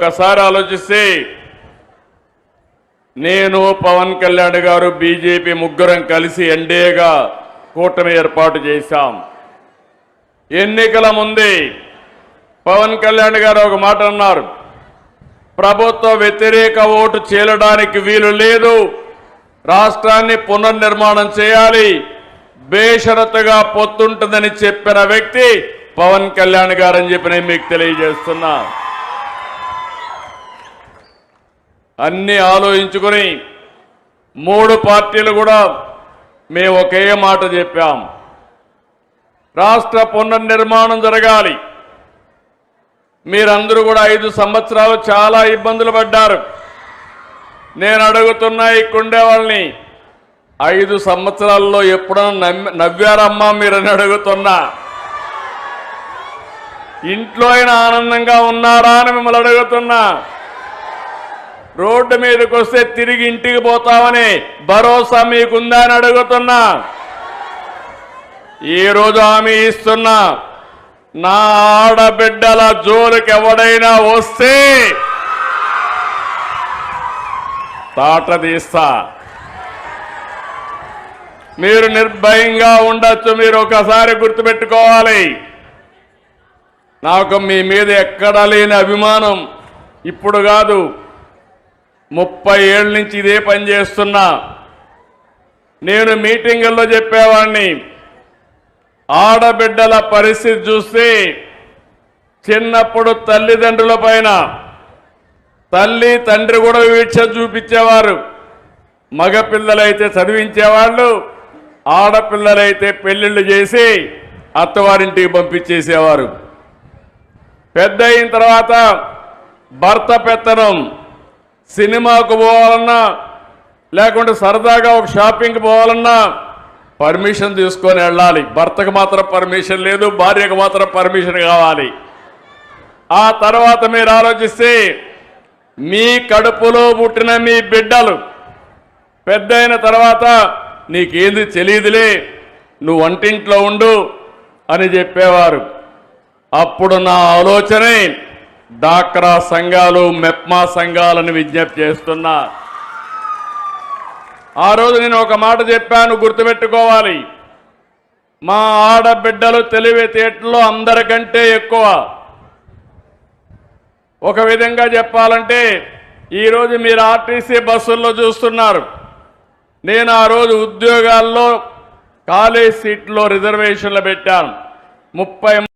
ఒకసారి ఆలోచిస్తే నేను పవన్ కళ్యాణ్ గారు బీజేపీ ముగ్గురం కలిసి ఎన్డీఏగా కూటమి ఏర్పాటు చేశాం. ఎన్నికల ముందే పవన్ కళ్యాణ్ గారు ఒక మాట అన్నారు, ప్రభుత్వ వ్యతిరేక ఓటు చీలడానికి వీలు లేదు, రాష్ట్రాన్ని పునర్నిర్మాణం చేయాలి, బేషరతుగా పొత్తుంటుందని చెప్పిన వ్యక్తి పవన్ కళ్యాణ్ గారని చెప్పి నేను మీకు తెలియజేస్తున్నా. అన్ని ఆలోచించుకుని 3 పార్టీలు కూడా మేము ఒకే మాట చెప్పాం, రాష్ట్ర పునర్నిర్మాణం జరగాలి. మీరందరూ కూడా 5 సంవత్సరాలు చాలా ఇబ్బందులు పడ్డారు. నేను అడుగుతున్నా ఇక్కడే వాళ్ళని, 5 సంవత్సరాల్లో ఎప్పుడన్నా నవ్వారమ్మా మీరని అడుగుతున్నా. ఇంట్లో అయినా ఆనందంగా ఉన్నారా అని మిమ్మల్ని అడుగుతున్నా. రోడ్డు మీదకి వస్తే తిరిగి ఇంటికి పోతామని భరోసా మీకుందా అని అడుగుతున్నా. ఈరోజు హామీ ఇస్తున్నా, నా ఆడబిడ్డల జోలికి ఎవడైనా వస్తే తాట తీస్తా. మీరు నిర్భయంగా ఉండొచ్చు. మీరు ఒకసారి గుర్తుపెట్టుకోవాలి, నాకు మీ మీద ఎక్కడా లేని అభిమానం ఇప్పుడు కాదు, 30 ఏళ్ళ నుంచి ఇదే పని చేస్తున్నా. నేను మీటింగుల్లో చెప్పేవాడిని, ఆడబిడ్డల పరిస్థితి చూస్తే చిన్నప్పుడు తల్లిదండ్రుల పైన తల్లి తండ్రి కూడా వీక్ష చూపించేవారు. మగపిల్లలైతే చదివించేవాళ్ళు, ఆడపిల్లలైతే పెళ్లిళ్ళు చేసి అత్తవారింటికి పంపించేసేవారు. పెద్ద అయిన తర్వాత భర్త పెత్తనం, సినిమాకు పోవాలన్నా లేకుంటే సరదాగా ఒక షాపింగ్కి పోవాలన్నా పర్మిషన్ తీసుకొని వెళ్ళాలి. భర్తకు మాత్రం పర్మిషన్ లేదు, భార్యకు మాత్రం పర్మిషన్ కావాలి. ఆ తర్వాత మీరు ఆలోచిస్తే మీ కడుపులో పుట్టిన మీ బిడ్డలు పెద్ద అయిన తర్వాత నీకేంది తెలియదులే, నువ్వు వంటింట్లో ఉండు అని చెప్పేవారు. అప్పుడు నా ఆలోచనే డాక్రా సంఘాలు, మెప్మా సంఘాలను విజ్ఞప్తి చేస్తున్నా. ఆ రోజు నేను ఒక మాట చెప్పాను, గుర్తుపెట్టుకోవాలి, మా ఆడబిడ్డలు తెలివితేటల్లో అందరికంటే ఎక్కువ. ఒక విధంగా చెప్పాలంటే ఈరోజు మీరు ఆర్టీసీ బస్సుల్లో చూస్తున్నారు, నేను ఆ రోజు ఉద్యోగాల్లో కాలేజ్ సీట్లో రిజర్వేషన్లు పెట్టాను. 30